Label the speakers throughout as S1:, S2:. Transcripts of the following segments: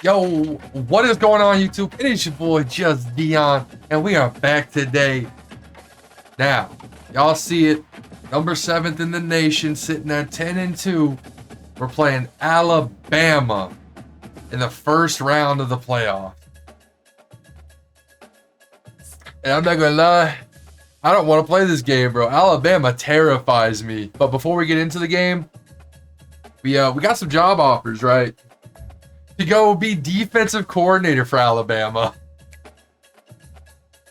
S1: Yo, what is going on, YouTube? It is your boy, Just Dion, and we are back today. Now, y'all see it. Number 7th in the nation, sitting at 10-2. We're playing Alabama in the first round of the playoff. And I'm not gonna lie, I don't want to play this game, bro. Alabama terrifies me. But before we get into the game, we got some job offers, right? To go be defensive coordinator for Alabama.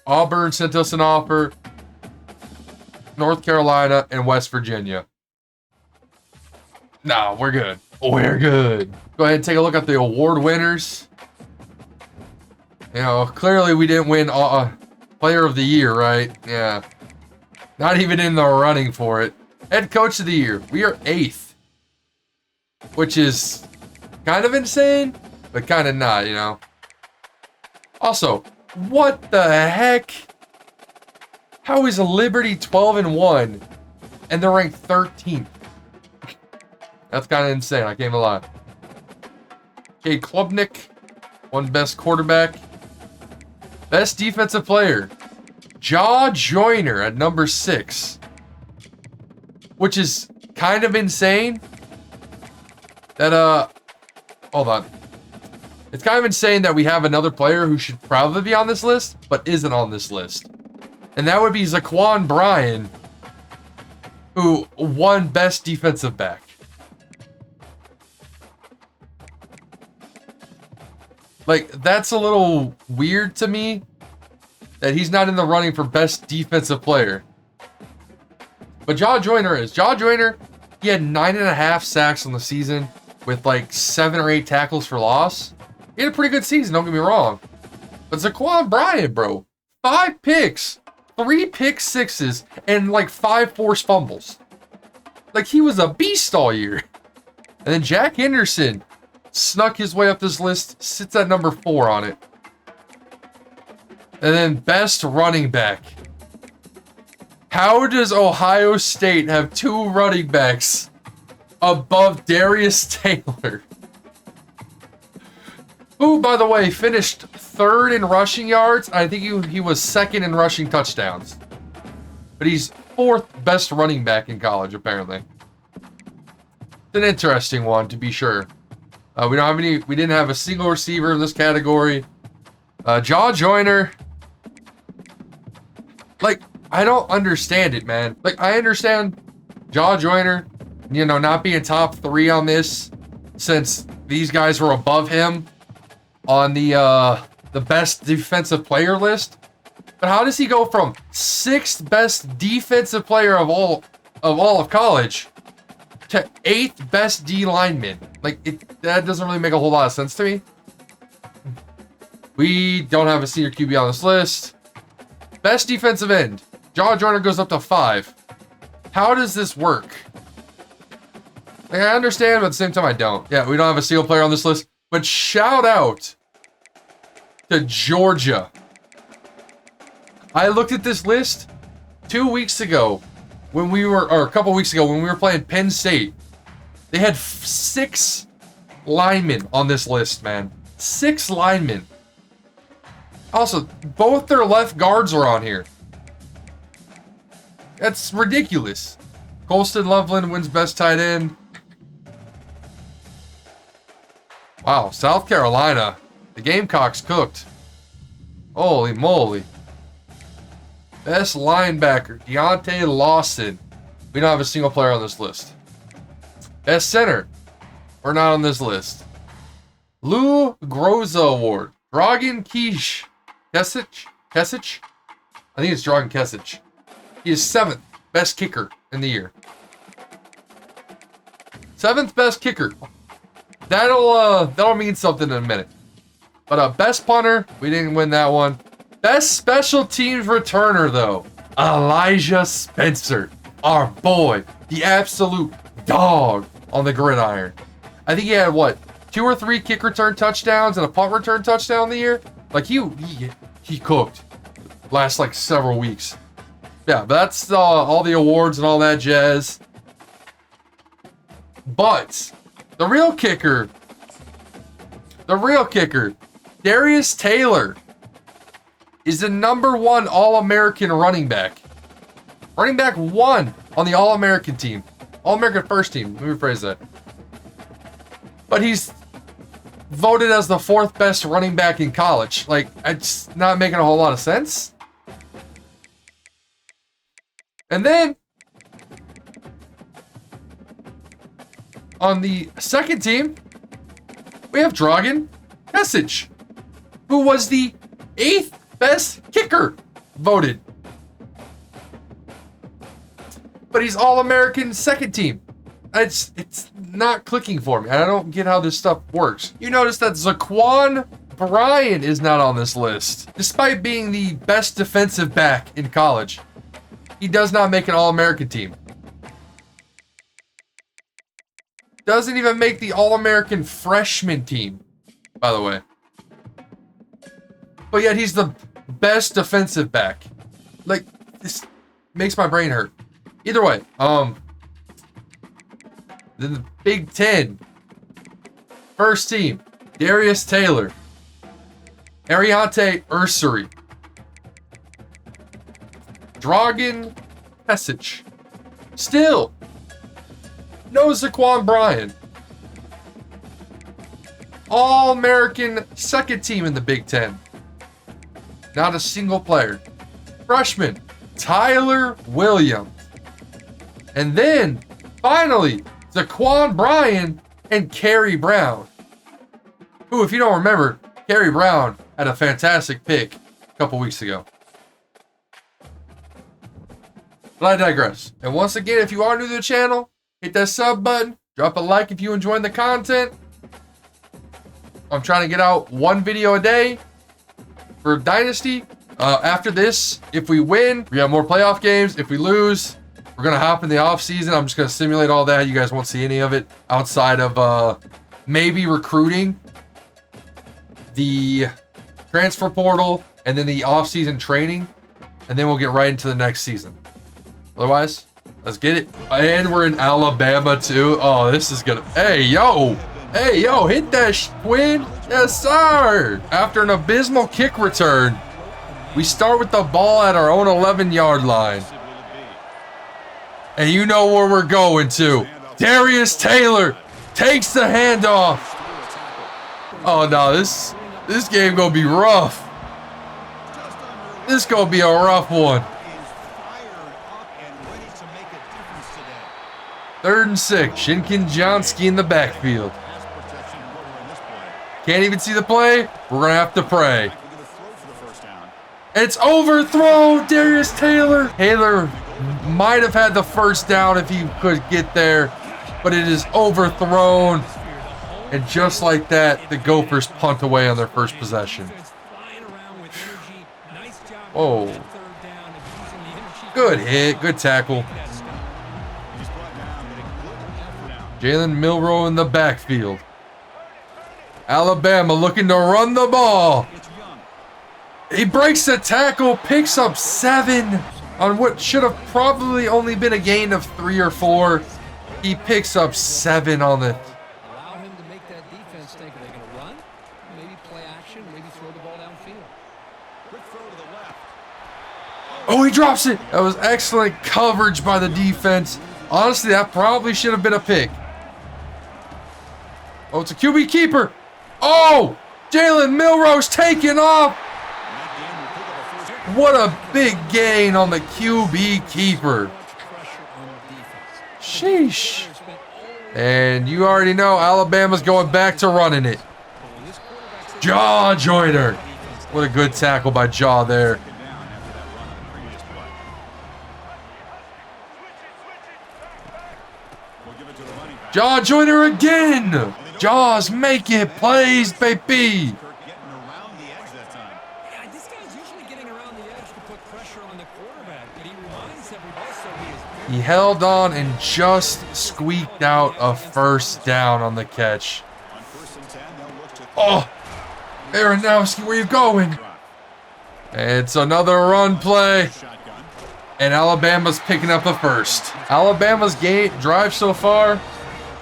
S1: Auburn sent us an offer. North Carolina and West Virginia. Nah, we're good. We're good. Go ahead and take a look at the award winners. You know, clearly we didn't win Player of the Year, right? Yeah. Not even in the running for it. Head Coach of the Year. We are 8th. Which is kind of insane, but kind of not, you know. Also, what the heck? How is Liberty 12-1 and they're ranked 13th? That's kind of insane. I can't even lie. Okay, Klubnik won best quarterback. Best defensive player, Jaw Joyner at number 6, which is kind of insane. That hold on. It's kind of insane that we have another player who should probably be on this list, but isn't on this list. And that would be Zaquan Bryan, who won best defensive back. Like, that's a little weird to me that he's not in the running for best defensive player. But Jaw Joyner is. Jaw Joyner, he had 9.5 sacks on the season with like 7 or 8 tackles for loss. He had a pretty good season, don't get me wrong. But Zaquan Bryan, bro, 5 picks, 3 pick sixes, and like 5 forced fumbles. Like, he was a beast all year. And then Jack Henderson snuck his way up this list, sits at number 4 on it. And then best running back. How does Ohio State have 2 running backs above Darius Taylor? Who, by the way, finished 3rd in rushing yards. I think he was 2nd in rushing touchdowns. But he's 4th best running back in college, apparently. It's an interesting one, to be sure. We didn't have a single receiver in this category. Jaw Joyner. Like, I don't understand it, man. Like, I understand Jaw Joyner, you know, not being top 3 on this, since these guys were above him on the best defensive player list. But how does he go from 6th best defensive player of all of college to 8th best D lineman? Like, that doesn't really make a whole lot of sense to me. We don't have a senior QB on this list. Best defensive end, Jaw Joyner goes up to 5. How does this work? Like, I understand, but at the same time, I don't. Yeah, we don't have a single player on this list. But shout out to Georgia. I looked at this list 2 weeks ago when or a couple weeks ago when we were playing Penn State. They had 6 linemen on this list, man. 6 linemen. Also, both their left guards are on here. That's ridiculous. Colston Loveland wins best tight end. Wow, South Carolina. The Gamecocks cooked. Holy moly. Best linebacker, Deontay Lawson. We don't have a single player on this list. Best center. We're not on this list. Lou Groza Award. Dragan Kesic? I think it's Dragan Kesic. He is 7th best kicker in the year. 7th best kicker. That'll mean something in a minute. But best punter, we didn't win that one. Best special teams returner, though, Elijah Spencer, our boy, the absolute dog on the gridiron. I think he had, what, 2 or 3 kick return touchdowns and a punt return touchdown in the year? Like, he cooked last, like, several weeks. Yeah, but that's all the awards and all that jazz. But the real kicker The real kicker, Darius Taylor, is the #1 All-American running back. Running back 1 on the All-American team. All-American first team. Let me rephrase that. But he's voted as the 4th best running back in college. Like, it's not making a whole lot of sense. And then, on the second team, we have Dragan Pešić, who was the 8th best kicker voted. But he's All-American second team. It's not clicking for me. I don't get how this stuff works. You notice that Zaquan Bryan is not on this list. Despite being the best defensive back in college, he does not make an All-American team. Doesn't even make the All-American freshman team, by the way. But yet he's the best defensive back. Like, this makes my brain hurt. Either way, then the Big Ten. First team, Darius Taylor. Ariante Ursary. Dragan Pešić. Still, no Zaquan Bryan. All-American second team in the Big Ten. Not a single player. Freshman, Tyler Williams. And then, finally, Zaquan Bryan and Kerry Brown. Who, if you don't remember, Kerry Brown had a fantastic pick a couple weeks ago. But I digress. And once again, if you are new to the channel, hit that sub button. Drop a like if you enjoyed the content. I'm trying to get out 1 video a day for Dynasty. After this, if we win, we have more playoff games. If we lose, we're going to hop in the off season. I'm just going to simulate all that. You guys won't see any of it outside of maybe recruiting, the transfer portal, and then the off season training. And then we'll get right into the next season. Otherwise, let's get it. And we're in Alabama too. Oh, this is gonna. Hey, yo, hit that twin. Yes, sir. After an abysmal kick return, we start with the ball at our own 11-yard line. And you know where we're going to. Darius Taylor takes the handoff. Oh no, this game gonna be rough. This gonna be a rough one. 3rd and 6. Shinkin Johnsky in the backfield. Can't even see the play. We're gonna have to pray. It's overthrown. Darius Taylor. Taylor might have had the first down if he could get there, but it is overthrown. And just like that, the Gophers punt away on their first possession. Oh. Good hit. Good tackle. Jalen Milroe in the backfield. Alabama looking to run the ball. He breaks the tackle, picks up 7 on what should have probably only been a gain of 3 or 4. He picks up 7 on the.
S2: Allow him to make that defense think, are they going to run? Maybe play action, maybe throw the ball downfield. Quick throw to the left.
S1: Oh, he drops it. That was excellent coverage by the defense. Honestly, that probably should have been a pick. Oh, it's a QB keeper. Oh, Jalen Milroe's taking off. What a big gain on the QB keeper. Sheesh. And you already know Alabama's going back to running it. Jaw Joyner. What a good tackle by Jaw there. Jaw Joyner again. Jaws make it plays, baby. He held on and just squeaked out a first down on the catch. Oh, Aronowski, where you going? It's another run play. And Alabama's picking up the first. Alabama's drive so far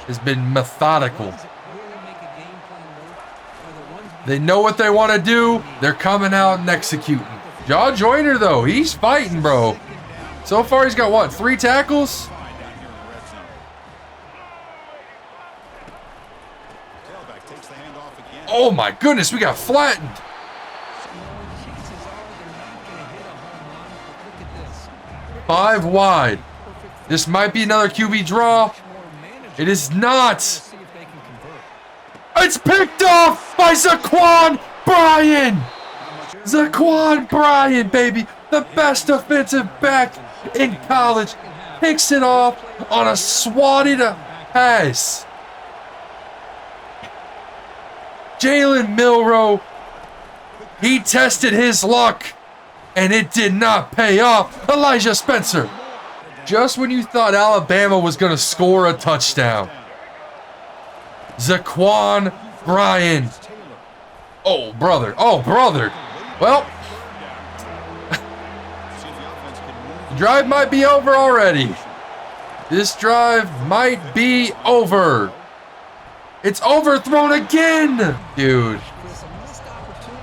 S1: has been methodical. They know what they want to do. They're coming out and executing. Jaw Joyner, though, he's fighting, bro. So far, he's got, what, 3 tackles? Oh, my goodness, we got flattened. Five wide. This might be another QB draw. It is not. It's picked off by Zaquan Bryan. Zaquan Bryan, baby. The best defensive back in college. Picks it off on a swatted pass. Jalen Milroe, he tested his luck, and it did not pay off. Elijah Spencer. Just when you thought Alabama was going to score a touchdown. Zaquan Bryan. Oh, brother. Oh, brother. Well, the drive might be over already. This drive might be over. It's overthrown again. Dude.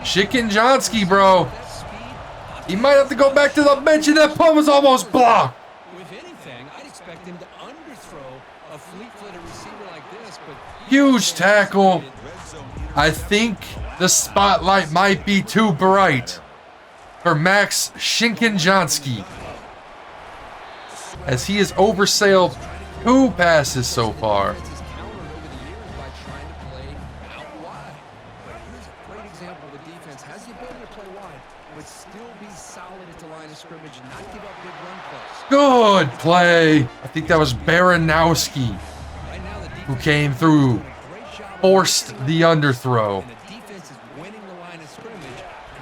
S1: Shikinjonski, bro. He might have to go back to the bench, and that punt was almost blocked.
S2: If anything, I'd expect him to underthrow a fleet-footed receiver like this, but
S1: huge tackle. I think the spotlight might be too bright for Max Shikinjonski, as he has oversailed 2 passes so far. Good play. I think that was Baranowski who came through, forced the underthrow.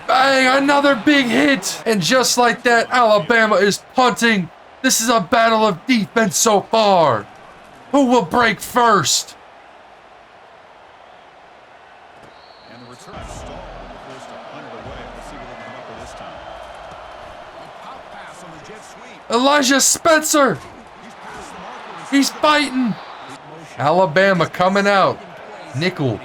S1: Bang, another big hit. And just like that, Alabama is punting. This is a battle of defense so far. Who will break first?
S3: And the return stall forced to punt it away. Let's see what they come up with this time. A pop pass on the jet sweep.
S1: Elijah Spencer. He's fighting. Alabama coming out. Nickel.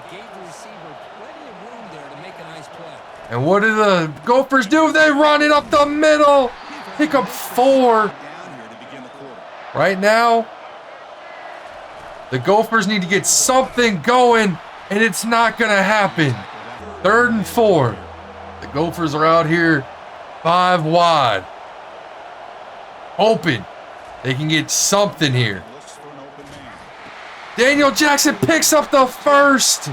S1: And what do the Gophers do? They run it up the middle. Pick up 4. Right now, the Gophers need to get something going, and it's not going to happen. 3rd and 4. The Gophers are out here 5 wide, hoping they can get something here. Daniel Jackson picks up the first.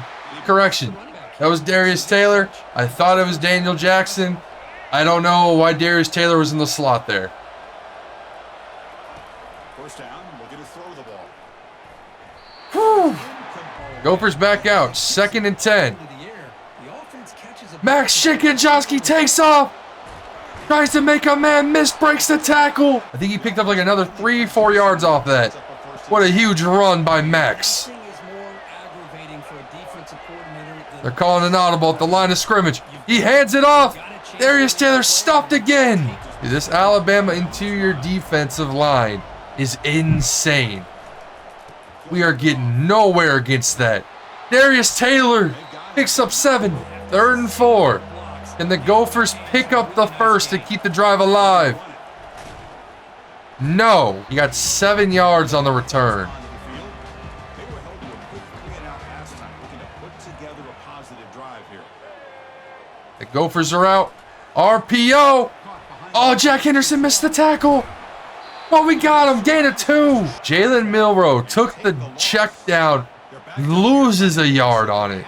S1: Correction. That was Darius Taylor. I thought it was Daniel Jackson. I don't know why Darius Taylor was in the slot there.
S3: First down, looking to throw the ball.
S1: Whew. Gophers back out. 2nd and 10. Max Shikinjonski takes off. Tries to make a man miss, breaks the tackle. I think he picked up like another 3-4 yards off that. What a huge run by Max. They're calling an audible at the line of scrimmage. He hands it off. Darius Taylor stopped again. Dude, this Alabama interior defensive line is insane. We are getting nowhere against that. Darius Taylor picks up 7. 3rd and 4. Can the Gophers pick up the first to keep the drive alive? No. He got 7 yards on the return. The Gophers are out. RPO. Oh, Jack Henderson missed the tackle. But we got him. Gain of 2. Jalen Milroe took the check down. Loses a yard on it.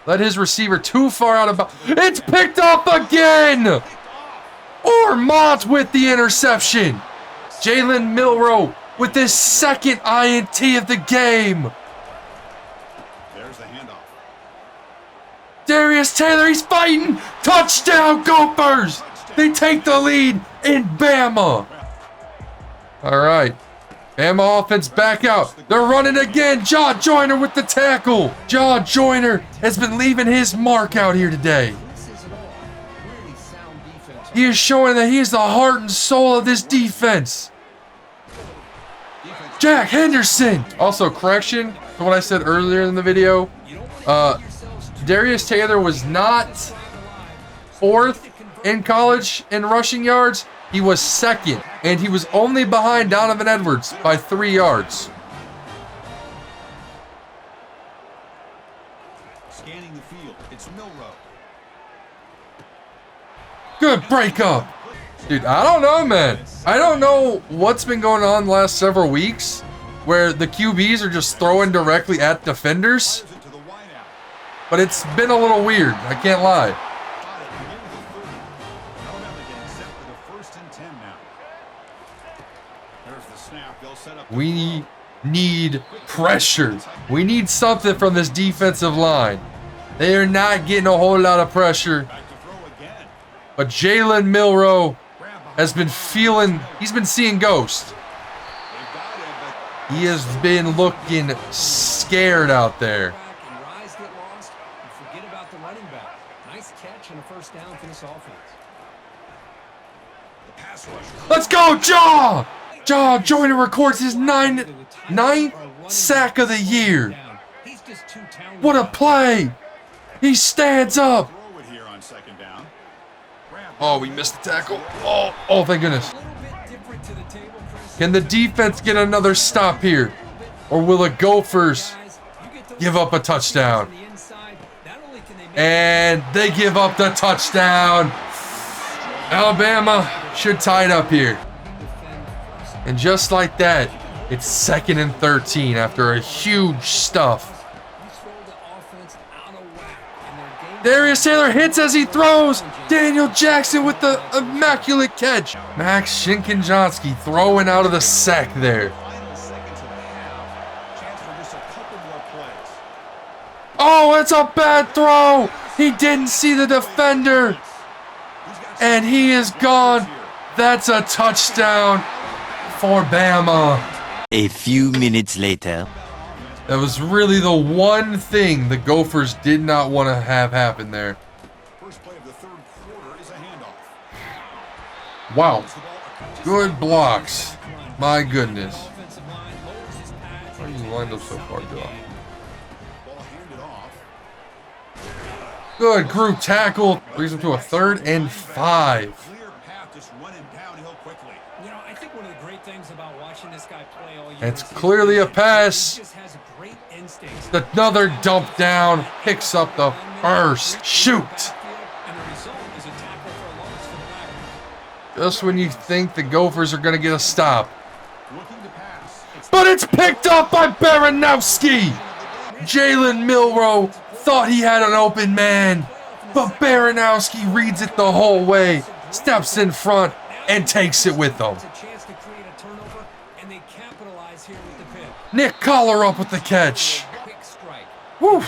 S1: Let his receiver too far out of bounds. It's picked up again. Ormont with the interception. Jalen Milroe with his 2nd INT of the game.
S3: There's the handoff.
S1: Darius Taylor, he's fighting. Touchdown, Gophers. They take the lead in Bama. All right. Bama offense back out. They're running again. Jaw Joyner with the tackle. Jaw Joyner has been leaving his mark out here today. He is showing that he is the heart and soul of this defense. Jack Henderson. Also, correction for what I said earlier in the video. Darius Taylor was not 4th in college in rushing yards. He was 2nd, and he was only behind Donovan Edwards by 3 yards.
S3: Scanning the field. It's Milrow.
S1: Good breakup. Dude, I don't know, man. I don't know what's been going on the last several weeks where the QBs are just throwing directly at defenders. But it's been a little weird. I can't lie. We need pressure. We need something from this defensive line. They are not getting a whole lot of pressure. But Jalen Milrow has been he's been seeing ghosts. He has been looking scared out there. Let's go, Jaw! Jaw Joyner records his ninth sack of the year. What a play! He stands up. Oh, we missed the tackle. Oh, thank goodness. Can the defense get another stop here? Or will the Gophers give up a touchdown? And they give up the touchdown. Alabama should tie it up here. And just like that, it's 2nd and 13 after a huge stuff. Darius Taylor hits as he throws. Daniel Jackson with the immaculate catch. Max Shinkinjonsky throwing out of the sack there. Oh, it's a bad throw. He didn't see the defender. And he is gone. That's a touchdown for Bama.
S4: A few minutes later.
S1: That was really the one thing the Gophers did not want to have happen there.
S3: First play of the third quarter is a handoff.
S1: Wow. Good blocks. My goodness. Why are you lined up so far, Joe? Good group tackle. Brings him to a 3rd and 5. It's clearly a pass. Another dump down. Picks up the first. Shoot. Just when you think the Gophers are going to get a stop. But it's picked up by Baranowski. Jalen Milrow thought he had an open man. But Baranowski reads it the whole way. Steps in front and takes it with him. Nick Collar up with the catch. Woo.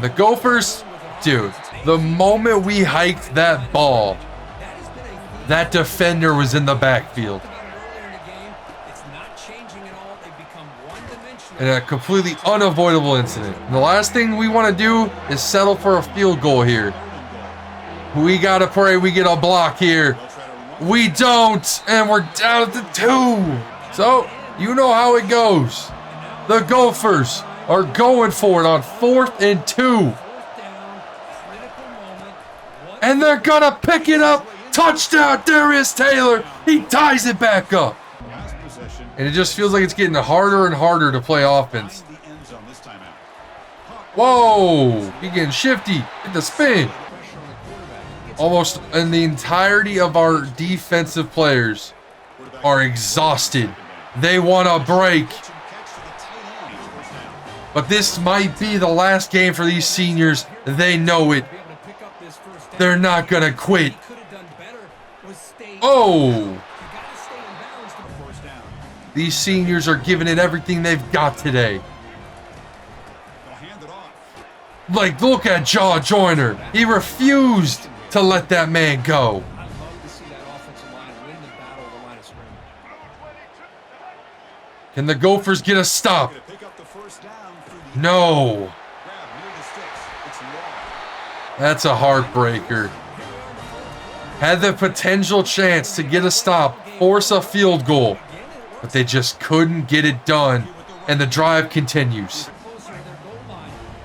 S1: The Gophers, dude, the moment we hiked that ball, that defender was in the backfield. And a completely unavoidable incident. And the last thing we want to do is settle for a field goal here. We got to pray we get a block here. We don't, and we're down at the 2. So, you know how it goes. The Gophers are going for it on 4th and 2. And they're gonna pick it up. Touchdown, Darius Taylor. He ties it back up. And it just feels like it's getting harder and harder to play offense. Whoa, he getting shifty. Get the spin. Almost in the entirety of our defensive players are exhausted. They want a break. But this might be the last game for these seniors. They know it. They're not going to quit. Oh! These seniors are giving it everything they've got today. Like, look at Jaw Joyner. He refused to let that man go. Can the Gophers get a stop? No. That's a heartbreaker. Had the potential chance to get a stop, force a field goal, but they just couldn't get it done. and the drive continues.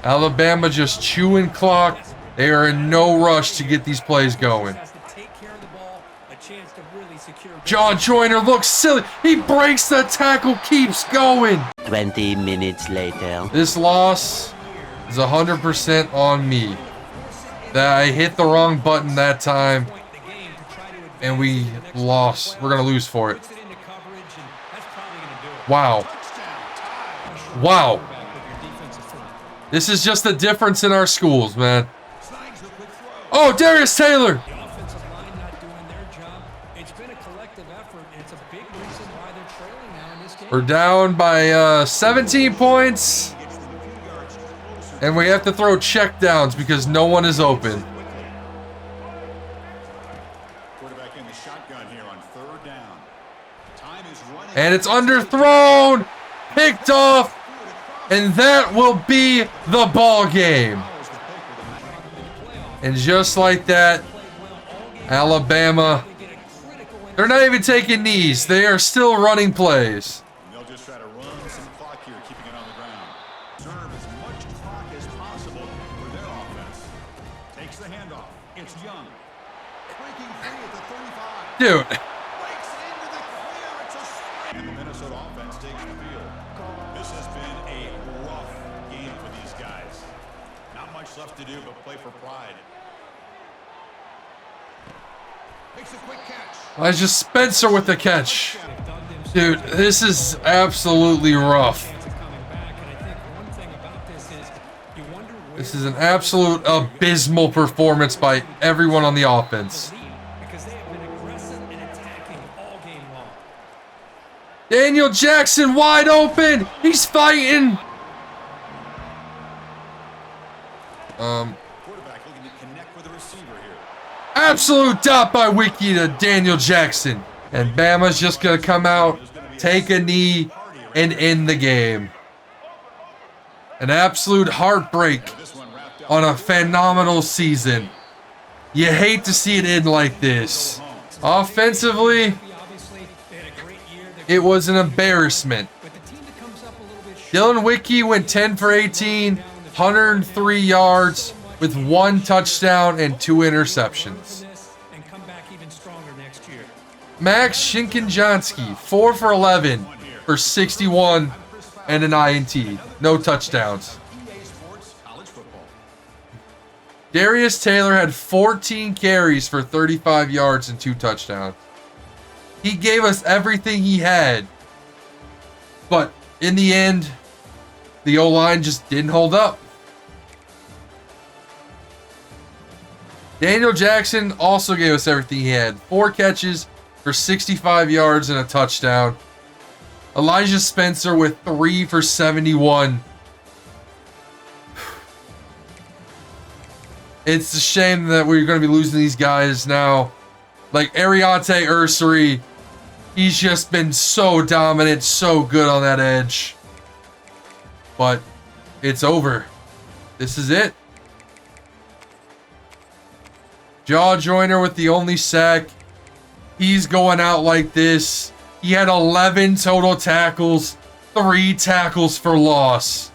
S1: Alabama just chewing clock. They are in no rush to get these plays going. John Joyner looks silly. He breaks the tackle, keeps going.
S4: 20 minutes later.
S1: This loss is 100% on me. That I hit the wrong button that time, and we lost. We're going to lose for it. Wow. Wow. This is just the difference in our schools, man. Oh, Darius Taylor. We're down by 17 points. And we have to throw checkdowns because no one is open. And it's underthrown, picked off, and that will be the ball game. And just like that, Alabama, they're not even taking knees. They are still running plays.
S3: They'll just try to run some clock here, keeping it on the ground. Serve as much clock as possible for their offense. Takes the handoff. It's Young. Breaking free at the 35.
S1: Dude.
S3: And the Minnesota offense takes the field. This has been a rough game for these guys. Not much left to do but play for pride. Makes a quick catch.
S1: It's just Spencer with the catch. Dude, this is absolutely rough. This is an absolute abysmal performance by everyone on the offense. Daniel Jackson wide open. He's fighting.
S3: Quarterback looking to connect with the receiver here.
S1: Absolute dot by Wiki to Daniel Jackson. And Bama's just going to come out, take a knee, and end the game. An absolute heartbreak on a phenomenal season. You hate to see it end like this. Offensively, it was an embarrassment. Dylan Wiki went 10 for 18, 103 yards with 1 touchdown and 2 interceptions. Max Shinkinjansky, 4 for 11 for 61 and an INT. No touchdowns. Darius Taylor had 14 carries for 35 yards and 2 touchdowns. He gave us everything he had. But in the end, the O-line just didn't hold up. Daniel Jackson also gave us everything he had. 4 catches for 65 yards and a touchdown. Elijah Spencer with 3 for 71. It's a shame that we're going to be losing these guys now. Like Ariante Ursary, he's just been so dominant, so good on that edge. But it's over. This is it. Jaw Joyner with the only sack. He's going out like this. He had 11 total tackles, 3 tackles for loss.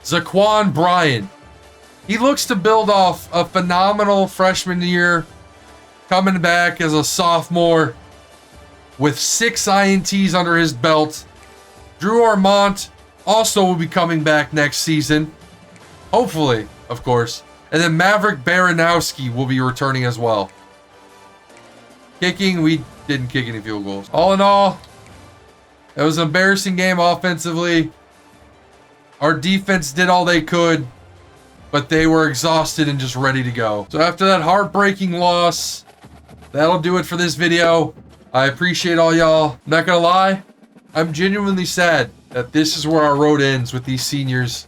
S1: Zaquan Bryant. He looks to build off a phenomenal freshman year, coming back as a sophomore with 6 INTs under his belt. Drew Armont also will be coming back next season. Hopefully, of course. And then Maverick Baranowski will be returning as well. Kicking, we didn't kick any field goals. All in all, it was an embarrassing game offensively. Our defense did all they could, but they were exhausted and just ready to go. So after that heartbreaking loss, that'll do it for this video. I appreciate all y'all. I'm not gonna lie, I'm genuinely sad that this is where our road ends with these seniors.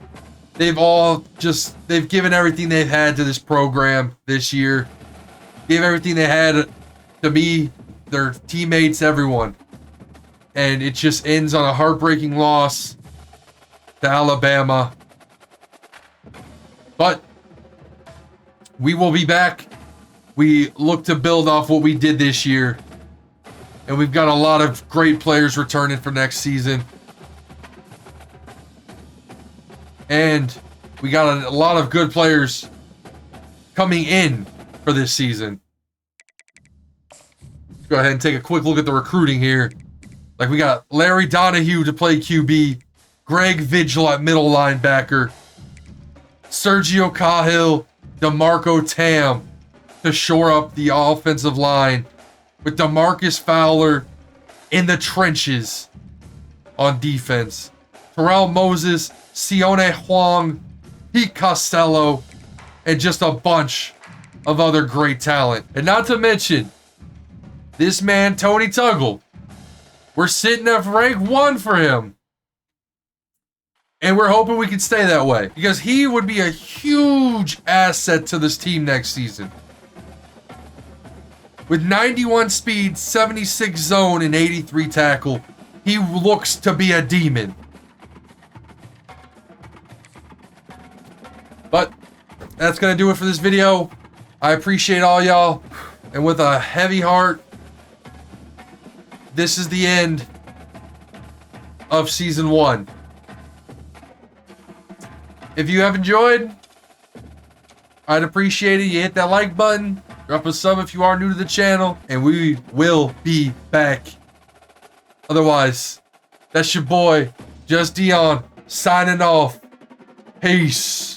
S1: They've given everything they've had to this program this year. Gave everything they had to me, their teammates, everyone. And it just ends on a heartbreaking loss to Alabama. But we will be back. We look to build off what we did this year. And we've got a lot of great players returning for next season. And we got a lot of good players coming in for this season. Let's go ahead and take a quick look at the recruiting here. Like, we got Larry Donahue to play QB, Greg Vigil at middle linebacker, Sergio Cahill, DeMarco Tam to shore up the offensive line, with DeMarcus Fowler in the trenches on defense. Terrell Moses, Sione Huang, Pete Costello, and just a bunch of other great talent. And not to mention, this man, Tony Tuggle. We're sitting at rank 1 for him. And we're hoping we can stay that way, because he would be a huge asset to this team next season. With 91 speed, 76 zone, and 83 tackle, he looks to be a demon. But that's going to do it for this video. I appreciate all y'all. And with a heavy heart, this is the end of Season 1. If you have enjoyed, I'd appreciate it. You hit that like button. Drop a sub if you are new to the channel. And we will be back. Otherwise, that's your boy, Just Dion, signing off. Peace.